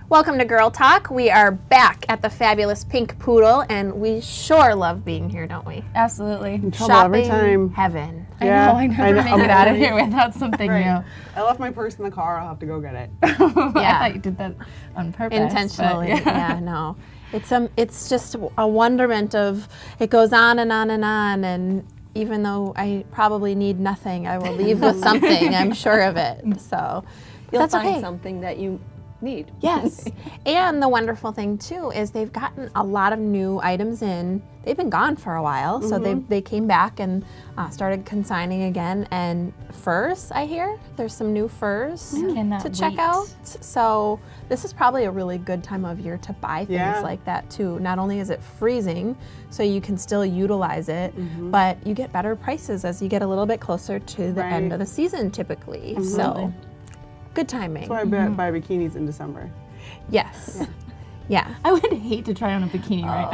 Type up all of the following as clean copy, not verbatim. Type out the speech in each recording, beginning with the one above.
Welcome to Girl Talk. We are back at the fabulous Pink Poodle, and we sure love being here, don't we? Absolutely. In trouble every time. Heaven. Yeah, I never make it out of here without something new. I left my purse in the car. I'll have to go get it. I thought you did that on purpose. Intentionally. Yeah, no. It's just a wonderment of, it goes on and on and on, and even though I probably need nothing, I will leave with something, I'm sure of it. So You'll that's find okay. something that you need. Yes. And the wonderful thing too is they've gotten a lot of new items in. They've been gone for a while, so they came back and started consigning again. And furs, I hear there's some new furs to check out. So this is probably a really good time of year to buy things like that too. Not only is it freezing, so you can still utilize it, but you get better prices as you get a little bit closer to the end of the season typically. So good timing. That's why I buy bikinis in December. Yes. Yeah. I would hate to try on a bikini right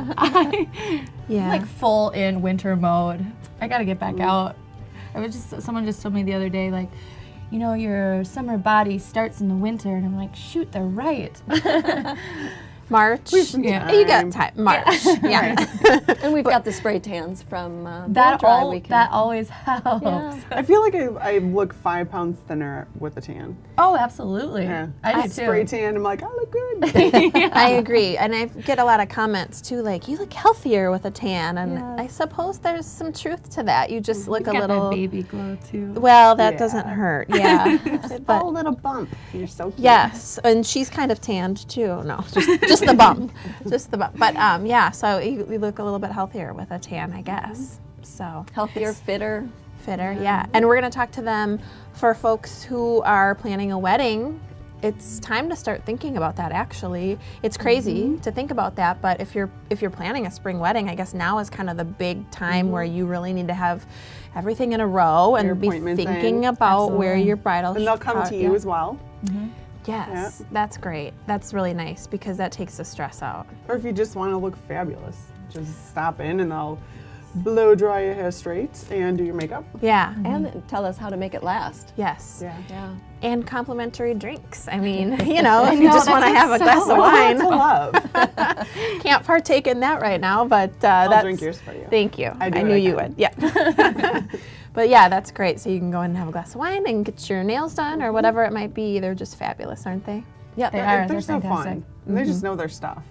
now. I'm like full in winter mode. I gotta get back out. Someone just told me the other day, like, you know, your summer body starts in the winter, and I'm like, shoot, they're right. March. You got time. March. Yeah. And we've got the spray tans from that dry weekend. That always helps. Yeah. I feel like I look 5 pounds thinner with a tan. Oh, absolutely. Yeah. I do too. Spray tan, I'm like, I look good. I agree. And I get a lot of comments too, like, you look healthier with a tan. And I suppose there's some truth to that. You just look You've a got little. that baby glow too. Well, that doesn't hurt. Yeah. But a little bump. You're so cute. Yes. And she's kind of tanned too. No, just the bump. Just the bump. But yeah, so you look a little bit healthier with a tan, I guess. So Healthier, fitter. Yeah. And we're going to talk to them for folks who are planning a wedding. It's time to start thinking about that, actually. It's crazy to think about that, but if you're planning a spring wedding, I guess now is kind of the big time where you really need to have everything in a row and be thinking about where your bridal And they'll come to you as well. Yes, that's great. That's really nice because that takes the stress out. Or if you just want to look fabulous, just stop in and they'll blow dry your hair straight and do your makeup. Yeah. And tell us how to make it last. Yes. Yeah. And complimentary drinks. I mean, you know, if you just want to have a glass of wine. Love. Can't partake in that right now, but I'll drink yours for you. Thank you. I knew you would. Yeah. But yeah, that's great. So you can go in and have a glass of wine and get your nails done or whatever it might be. They're just fabulous, aren't they? Yeah, They are. They're so fantastic. fun. And they just know their stuff.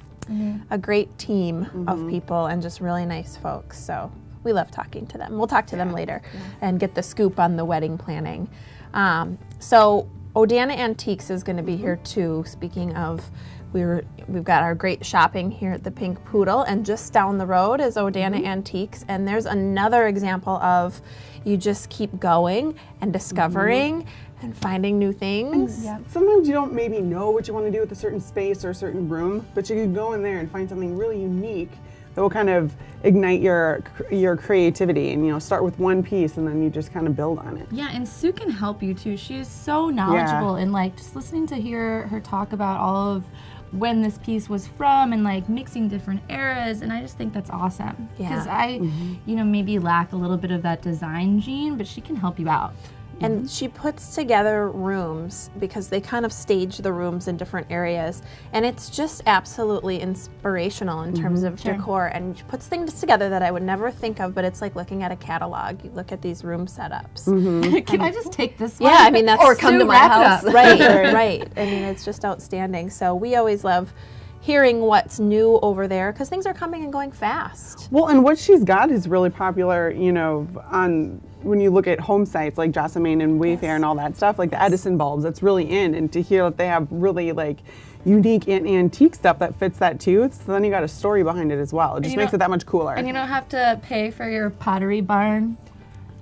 A great team of people and just really nice folks. So we love talking to them. We'll talk to them later and get the scoop on the wedding planning. So Odana Antiques is going to be here too. Speaking of, we've got our great shopping here at the Pink Poodle, and just down the road is Odana Antiques, and there's another example of you just keep going and discovering and finding new things. Sometimes you don't maybe know what you want to do with a certain space or a certain room, but you can go in there and find something really unique that will kind of ignite your creativity, and, you know, start with one piece and then you just kind of build on it. Yeah, and Sue can help you too. She is so knowledgeable, and like just listening to hear her talk about all of when this piece was from and like mixing different eras, and I just think that's awesome. Because I, you know, maybe lack a little bit of that design gene, but she can help you out. And she puts together rooms because they kind of stage the rooms in different areas, and it's just absolutely inspirational in terms of decor, and she puts things together that I would never think of, but it's like looking at a catalog. You look at these room setups. Can I just take this one? Yeah, I mean, that's Or come to my house. Right. I mean, it's just outstanding. So we always love hearing what's new over there because things are coming and going fast. Well, and what she's got is really popular, you know, when you look at home sites like Jessamine and Wayfair and all that stuff, like the Edison bulbs, that's really in. And to hear that they have really like unique and antique stuff that fits that too, so then you got a story behind it as well. It just makes it that much cooler. And you don't have to pay for your Pottery Barn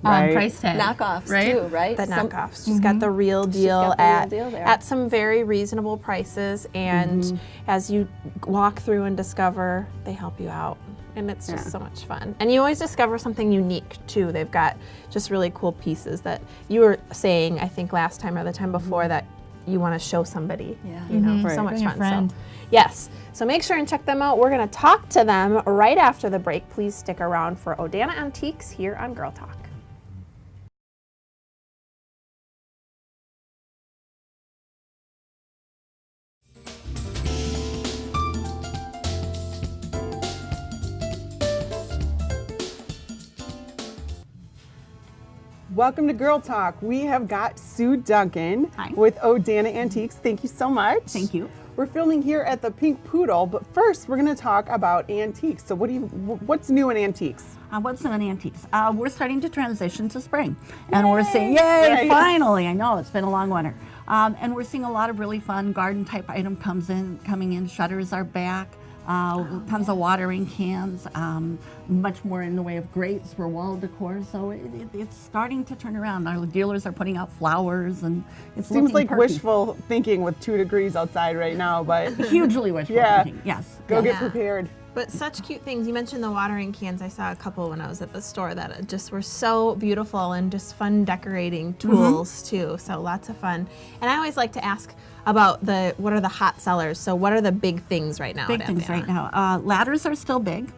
Right. price tag. Knockoffs right? too, right? The knockoffs. She's got the real deal there. at some very reasonable prices, and as you walk through and discover, they help you out. And it's just so much fun. And you always discover something unique too. They've got just really cool pieces that you were saying, I think last time or the time before, that you want to show somebody. Yeah. You know, so much Bring a fun. friend. So, yes. So make sure and check them out. We're going to talk to them right after the break. Please stick around for Odana Antiques here on Girl Talk. Welcome to Girl Talk. We have got Sue Duncan Hi. with Odana Antiques. Thank you so much. Thank you. We're filming here at the Pink Poodle, but first we're going to talk about antiques. So what's new in antiques? What's new in antiques? We're starting to transition to spring, and we're seeing, yay, finally! I know it's been a long winter, and we're seeing a lot of really fun garden type item coming in. Shutters are back. Tons of watering cans, much more in the way of grates for wall decor. So it's starting to turn around. Our dealers are putting out flowers, and it Seems like perky. wishful thinking with 2 degrees outside right now, but Hugely wishful thinking. Yes. go yes. get prepared. But such cute things. You mentioned the watering cans. I saw a couple when I was at the store that just were so beautiful and just fun decorating tools too. So lots of fun. And I always like to ask about what are the hot sellers? So what are the big things right now? Big things right now. Ladders are still big.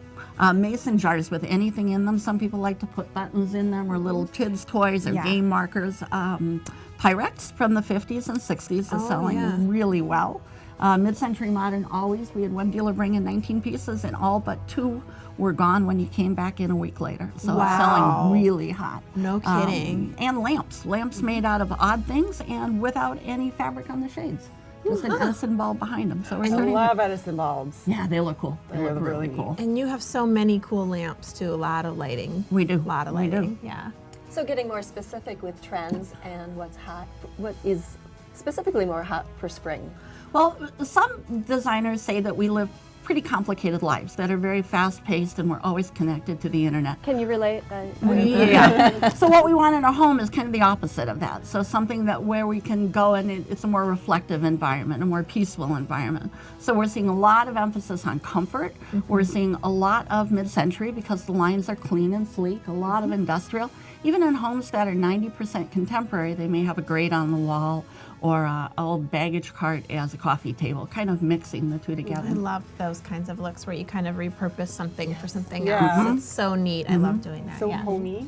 Mason jars with anything in them. Some people like to put buttons in them or little kids' toys or game markers. Pyrex from the 50s and 60s is selling really well. Mid-century modern always. We had one dealer bring in 19 pieces and all but 2 were gone when you came back in a week later. So it's selling really hot. No kidding. And lamps. Lamps made out of odd things and without any fabric on the shades. Just an Edison bulb behind them. So we're I starting love Edison bulbs. Yeah, they look cool. They look really neat. cool. And you have so many cool lamps too. A lot of lighting. We do. A lot of We do. lighting. Yeah. So getting more specific with trends and what's hot, what is specifically more hot for spring? Well, some designers say that we live pretty complicated lives that are very fast-paced and we're always connected to the internet. Can you relate? Yeah. So what we want in our home is kind of the opposite of that. So something that where we can go and it's a more reflective environment, a more peaceful environment. So we're seeing a lot of emphasis on comfort. We're seeing a lot of mid-century because the lines are clean and sleek, a lot of industrial. Even in homes that are 90% contemporary, they may have a grate on the wall or an old baggage cart as a coffee table, kind of mixing the two together. I love those kinds of looks where you kind of repurpose something for something else. It's so neat. I love doing that. So yeah. homey.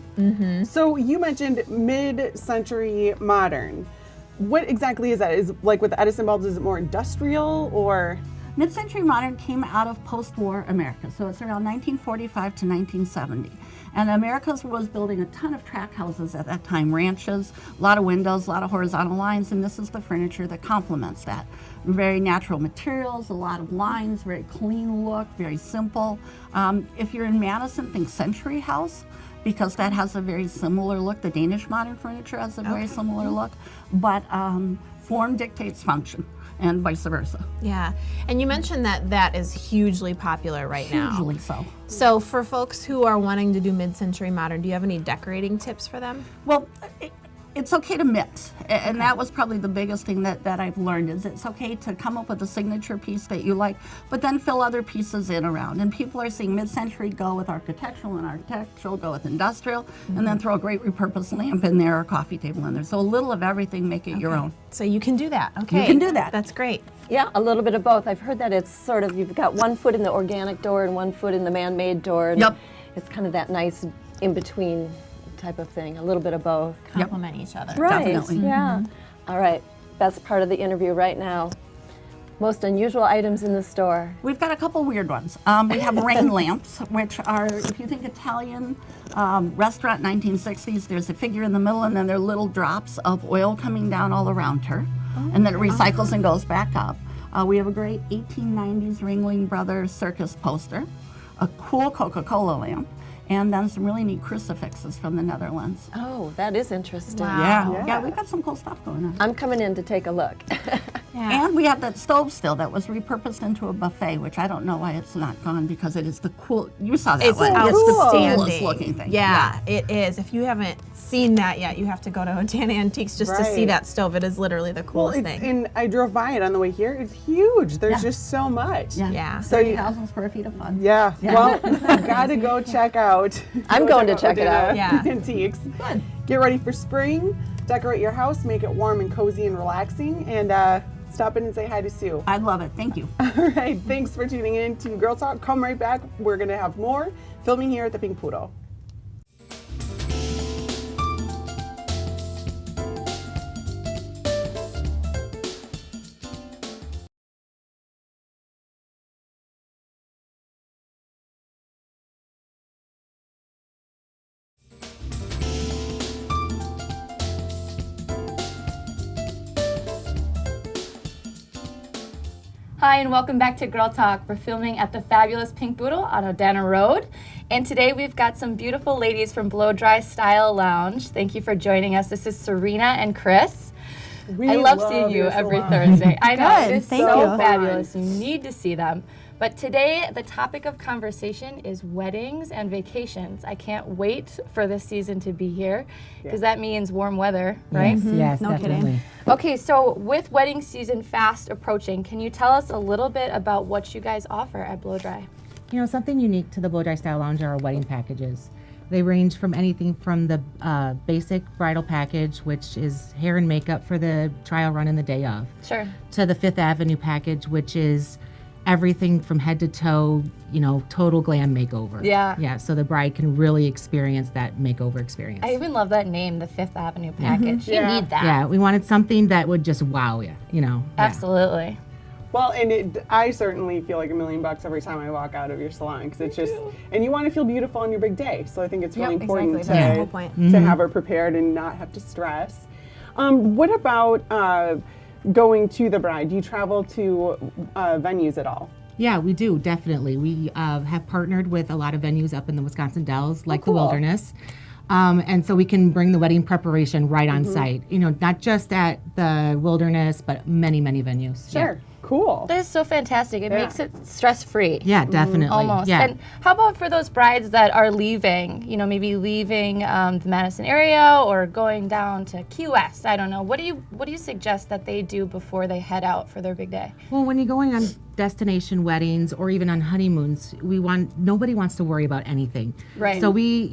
So you mentioned mid-century modern. What exactly is that? Is like with the Edison bulbs, is it more industrial or? Mid-century modern came out of post-war America, so it's around 1945 to 1970. And America was building a ton of tract houses at that time, ranches, a lot of windows, a lot of horizontal lines, and this is the furniture that complements that. Very natural materials, a lot of lines, very clean look, very simple. If you're in Madison, think Century House, because that has a very similar look. The Danish modern furniture has a very similar look, but form dictates function, and vice versa. Yeah. And you mentioned that is hugely popular right now. Hugely so. So for folks who are wanting to do mid-century modern, do you have any decorating tips for them? Well, it's okay to mix, and that was probably the biggest thing that I've learned is it's okay to come up with a signature piece that you like, but then fill other pieces in around. And people are seeing mid-century go with architectural, and architectural go with industrial, and then throw a great repurposed lamp in there or coffee table in there. So a little of everything, make it your own. So you can do that. Okay. You can do that. That's great. Yeah, a little bit of both. I've heard that it's sort of, you've got 1 foot in the organic door and 1 foot in the man-made door. And Yep. It's kind of that nice in-between type of thing, a little bit of both. Complement each other. Right, Definitely. yeah. All right, best part of the interview right now. Most unusual items in the store. We've got a couple weird ones. We have rain lamps, which are, if you think Italian restaurant 1960s, there's a figure in the middle and then there are little drops of oil coming down all around her. And then it recycles and goes back up. We have a great 1890s Ringling Brothers circus poster, a cool Coca-Cola lamp, and then some really neat crucifixes from the Netherlands. Oh, that is interesting. Wow. Yeah, we've got some cool stuff going on. I'm coming in to take a look. Yeah. And we have that stove still that was repurposed into a buffet, which I don't know why it's not gone because it is the cool. You saw that It's one. It's outstanding. the coolest looking thing. Yeah, it is. If you haven't seen that yet, you have to go to Odana Antiques just to see Right. that stove. It is literally the coolest thing. And I drove by it on the way here. It's huge. There's just so much. Yeah. So you, 30,000 square feet of fun. yeah. Well, you gotta go check out. I'm go going to check it Odana out. Yeah. Antiques. Good. Get ready for spring. Decorate your house. Make it warm and cozy and relaxing. And stop in and say hi to Sue. I love it. Thank you. All right. Thanks for tuning in to Girl Talk. Come right back. We're gonna have more filming here at the Pink Poodle. Hi, and welcome back to Girl Talk. We're filming at the fabulous Pink Poodle on Odana Road. And today we've got some beautiful ladies from Blow Dry Style Lounge. Thank you for joining us. This is Serena and Chris. I love seeing you every Thursday. I know, it is Thank so you. fabulous. You need to see them. But today, the topic of conversation is weddings and vacations. I can't wait for this season to be here, because that means warm weather, right? Yes, No definitely. kidding. Okay, so with wedding season fast approaching, can you tell us a little bit about what you guys offer at Blow Dry? You know, something unique to the Blow Dry Style Lounge are our wedding packages. They range from anything from the basic bridal package, which is hair and makeup for the trial run and the day of, Sure. to the Fifth Avenue package, which is everything from head to toe, you know, total glam makeover. Yeah. Yeah, so the bride can really experience that makeover experience. I even love that name, the Fifth Avenue package. You need that. Yeah, we wanted something that would just wow you know. Yeah. Absolutely. Well, and I certainly feel like $1 million every time I walk out of your salon, because it's just, and you want to feel beautiful on your big day. So I think it's really important exactly. That's the whole point. to have her prepared and not have to stress. What about going to the bride? Do you travel to venues at all? Yeah, we do, definitely. We have partnered with a lot of venues up in the Wisconsin Dells, like the Wilderness. And so we can bring the wedding preparation right on site. You know, not just at the Wilderness, but many, many venues. Sure. Cool. That is so fantastic. It makes it stress-free. Yeah, definitely. Almost. Yeah. And how about for those brides that are leaving, you know, maybe leaving the Madison area or going down to Key West? I don't know. What do you suggest that they do before they head out for their big day? Well, when you're going on destination weddings or even on honeymoons, nobody wants to worry about anything. Right. So we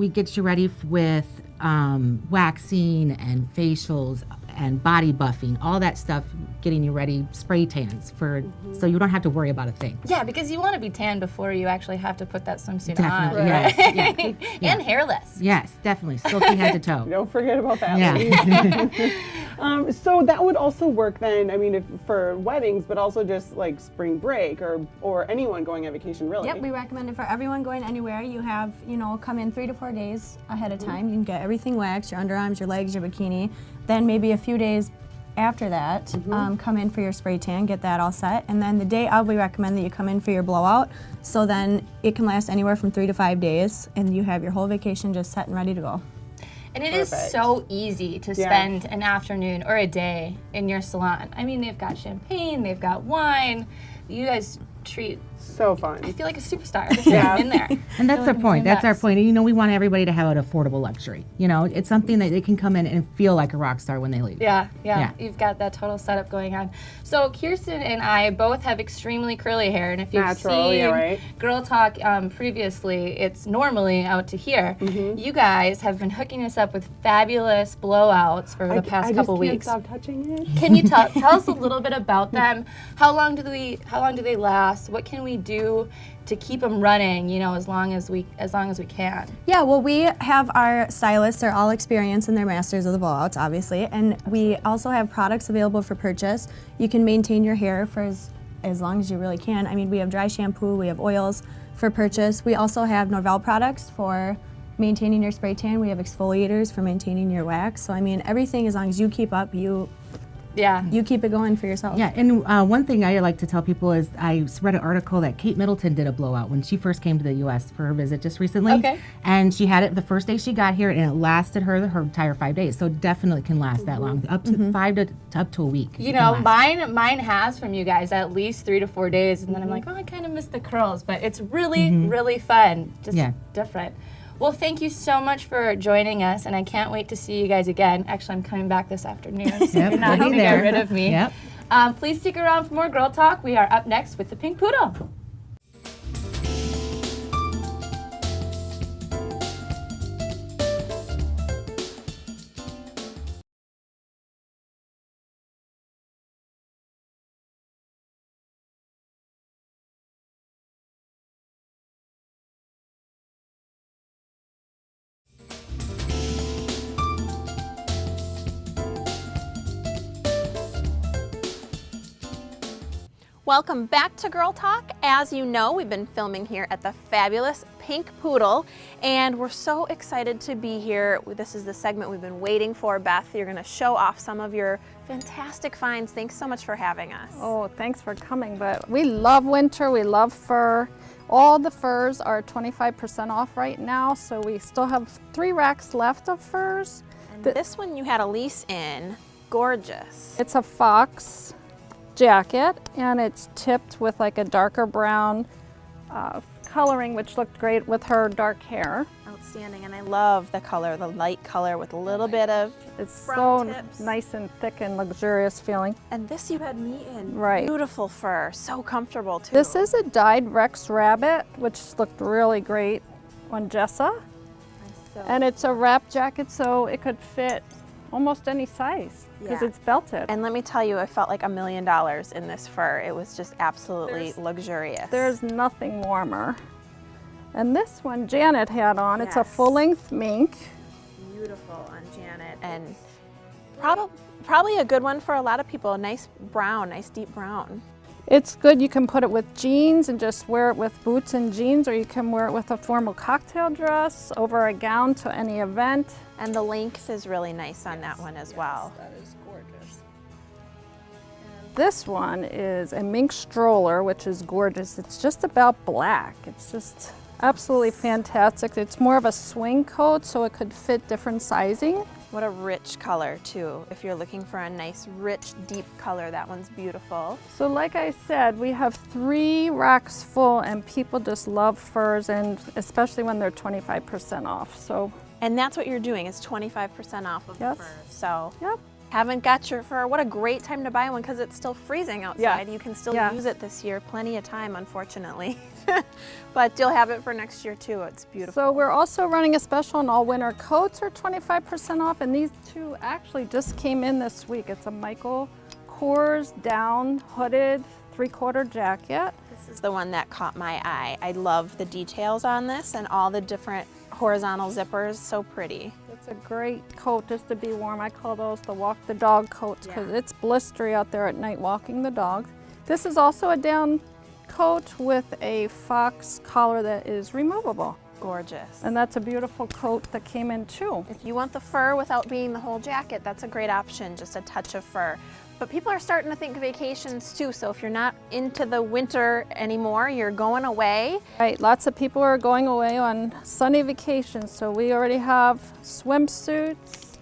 get you ready with waxing and facials and body buffing, all that stuff, getting you ready, spray tans so you don't have to worry about a thing. Yeah, because you want to be tan before you actually have to put that swimsuit Definitely, on. yes, yeah. And hairless. Yes, definitely. Silky head to toe. Don't forget about that. Yeah. ladies. So that would also work then, I mean, for weddings, but also just like spring break or anyone going on vacation, really. Yep, we recommend it for everyone going anywhere. You have, come in 3 to 4 days ahead of time. You can get everything waxed, your underarms, your legs, your bikini. Then maybe a few days after that, come in for your spray tan, get that all set. And then the day of, we recommend that you come in for your blowout. So then it can last anywhere from 3 to 5 days, and you have your whole vacation just set and ready to go. And it is so easy to spend an afternoon or a day in your salon. I mean, they've got champagne, they've got wine. You guys treat, So fun. I feel like a superstar just in there. And that's our point. That's our Relax. point. And, we want everybody to have an affordable luxury. It's something that they can come in and feel like a rock star when they leave. Yeah. Yeah. You've got that total setup going on. So Kirsten and I both have extremely curly hair, and if you've Natural, seen yeah, right? Girl Talk previously, it's normally out to here. You guys have been hooking us up with fabulous blowouts for the past couple I just weeks. can't stop touching it. Can you tell us a little bit about them? How long do they last? What can we do to keep them running, as long as we can? Yeah, well, we have our stylists. They're all experienced and they're masters of the blowouts, obviously. And we also have products available for purchase. You can maintain your hair for as long as you really can. I mean, we have dry shampoo, we have oils for purchase. We also have Norvell products for maintaining your spray tan. We have exfoliators for maintaining your wax. So, I mean, everything, as long as you keep up, you keep it going for yourself. Yeah, and one thing I like to tell people is I read an article that Kate Middleton did a blowout when she first came to the U.S. for her visit just recently. Okay. And she had it the first day she got here, and it lasted her entire 5 days. So it definitely can last that long, up to 5 to up to a week. it can last. Mine has from you guys at least 3 to 4 days, and then I'm like, oh, I kind of miss the curls, but it's really, really fun, just different. Well, thank you so much for joining us, and I can't wait to see you guys again. Actually, I'm coming back this afternoon, so you're not going to get rid of me. Yep. Please stick around for more Girl Talk. We are up next with the Pink Poodle. Welcome back to Girl Talk. As you know, we've been filming here at the fabulous Pink Poodle, and we're so excited to be here. This is the segment we've been waiting for. Beth, you're going to show off some of your fantastic finds. Thanks so much for having us. Oh, thanks for coming, but we love winter, we love fur. All the furs are 25% off right now, so we still have 3 racks left of furs. And this one you had a lease in. Gorgeous. It's a fox jacket, and it's tipped with like a darker brown coloring, which looked great with her dark hair. Outstanding, and I love the color, the light color with a little bit of It's brown so tips. nice and thick and luxurious feeling. And this you had me in. Right. Beautiful fur, so comfortable too. This is a dyed Rex rabbit, which looked really great on Jessa. And it's a wrap jacket, so it could fit almost any size because Yeah. it's belted. And let me tell you, I felt like $1 million in this fur. It was just absolutely luxurious. There's nothing warmer. And this one Janet had on, it's a Yes. full-length mink. Beautiful on Janet, and probably a good one for a lot of people. A nice brown, nice deep brown. It's good, you can put it with jeans and just wear it with boots and jeans, or you can wear it with a formal cocktail dress over a gown to any event. And the length is really nice on that one as well. That is gorgeous. This one is a mink stroller, which is gorgeous. It's just about black. It's just absolutely fantastic. It's more of a swing coat, so it could fit different sizing. What a rich color too. If you're looking for a nice, rich, deep color, that one's beautiful. So like I said, we have 3 racks full, and people just love furs, and especially when they're 25% off. So And that's what you're doing, is 25% off of Yes. the fur. So Yep. haven't got your fur. What a great time to buy one, because it's still freezing outside. You can still Yeah. use it this year. Plenty of time, unfortunately. But you'll have it for next year too. It's beautiful. So we're also running a special on all winter coats are 25% off, and these 2 actually just came in this week. It's a Michael Kors down hooded 3/4 jacket. This is the one that caught my eye. I love the details on this and all the different horizontal zippers. So pretty. It's a great coat just to be warm. I call those the walk the dog coats because Yeah. it's blistery out there at night walking the dog. This is also a down coat with a fox collar that is removable. Gorgeous. And that's a beautiful coat that came in too. If you want the fur without being the whole jacket, that's a great option, just a touch of fur. But people are starting to think vacations too, so if you're not into the winter anymore, you're going away. Right, lots of people are going away on sunny vacations, so we already have swimsuits,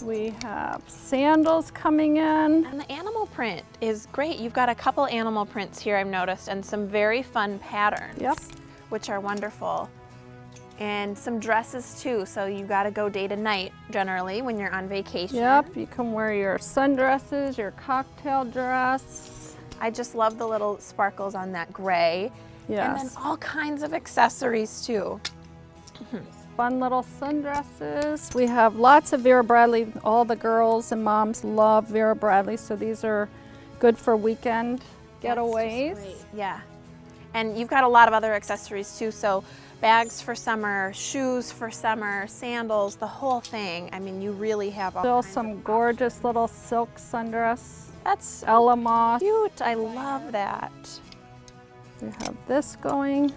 we have sandals coming in. And the animal print is great. You've got a couple animal prints here, I've noticed, and some very fun patterns, Yep. which are wonderful. And some dresses too, so you gotta go day to night generally when you're on vacation. Yep, you can wear your sundresses, your cocktail dress. I just love the little sparkles on that gray. And then Yes, all kinds of accessories too. fun little sundresses. We have lots of Vera Bradley. All the girls and moms love Vera Bradley, so these are good for weekend getaways. Yeah. And you've got a lot of other accessories too, so bags for summer, shoes for summer, sandals, the whole thing. I mean, you really have all Still kinds some of gorgeous options. little silk sundress. That's Ella moth. cute. I love that. We have this going.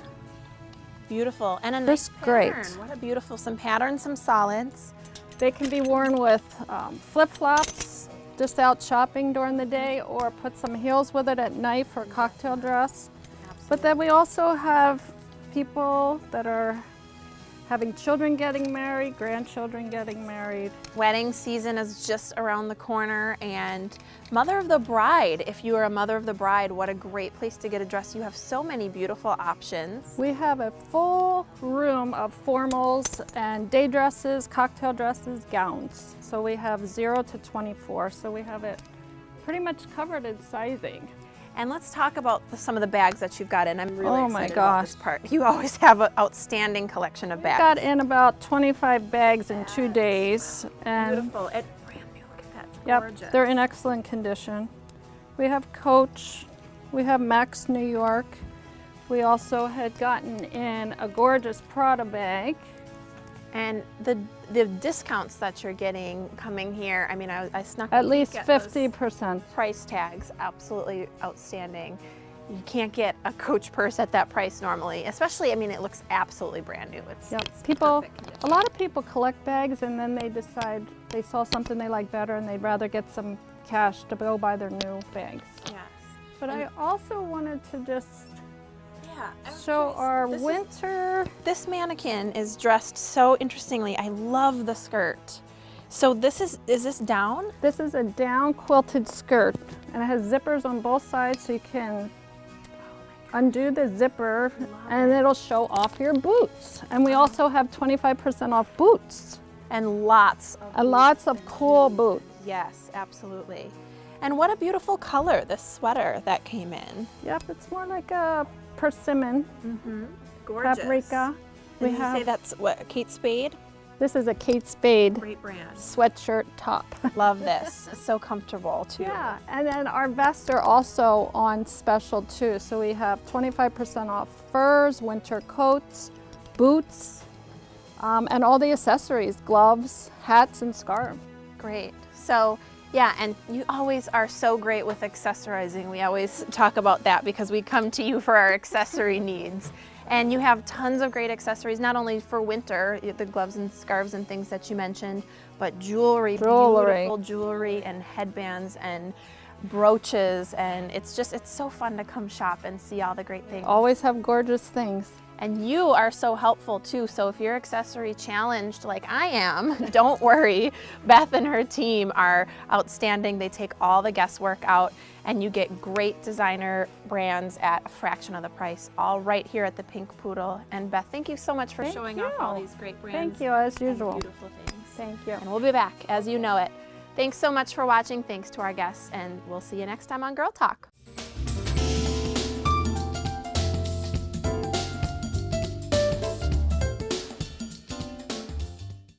Beautiful. And a This nice great. pattern. What a beautiful, some patterns, some solids. They can be worn with flip-flops, just out shopping during the day, or put some heels with it at night for a cocktail dress. But then we also have people that are having children getting married, grandchildren getting married. Wedding season is just around the corner, and Mother of the Bride. If you are a Mother of the Bride, what a great place to get a dress. You have so many beautiful options. We have a full room of formals and day dresses, cocktail dresses, gowns. So we have 0 to 24, so we have it pretty much covered in sizing. And let's talk about some of the bags that you've got in. I'm really Oh my excited about this gosh. part. You always have an outstanding collection of bags. Got in about 25 bags in 2 days. And Beautiful. And brand new. Look at that. It's yep, gorgeous. they're in excellent condition. We have Coach, we have Max New York. We also had gotten in a gorgeous Prada bag. And the discounts that you're getting coming here, I mean, I snuck a At peek least at those 50%. price tags, absolutely outstanding. you can't get a Coach purse at that price normally, especially, I mean, it looks absolutely brand new. It's People, perfect condition. a lot of people collect bags and then they decide they saw something they like better and they'd rather get some cash to go buy their new bags. Yes. But I also wanted to just Yeah. show our winter. This mannequin is dressed so interestingly. I love the skirt. So this is this down? This is a down quilted skirt and it has zippers on both sides so you can undo the zipper and it'll show off your boots. And we also have 25% off boots. And lots of And lots of cool boots. Yes, absolutely. And what a beautiful color, this sweater that came in. Yep, it's more like a persimmon, Gorgeous. paprika. And you say that's what, Kate Spade? This is a Kate Spade Great brand. sweatshirt top. Love this. So comfortable too. Yeah, and then our vests are also on special too. So we have 25% off furs, winter coats, boots, and all the accessories, gloves, hats, and scarves. Great. So yeah, and you always are so great with accessorizing. We always talk about that because we come to you for our accessory needs. And you have tons of great accessories, not only for winter, the gloves and scarves and things that you mentioned, but jewelry, beautiful jewelry and headbands and brooches. And it's so fun to come shop and see all the great things. Always have gorgeous things. And you are so helpful too. So if you're accessory challenged like I am, don't worry. Beth and her team are outstanding. They take all the guesswork out and you get great designer brands at a fraction of the price, all right here at the Pink Poodle. And Beth, thank you so much for showing off all these great brands. Thank you, as and usual. beautiful things. Thank you. And we'll be back as you know it. Thanks so much for watching. Thanks to our guests, and we'll see you next time on Girl Talk.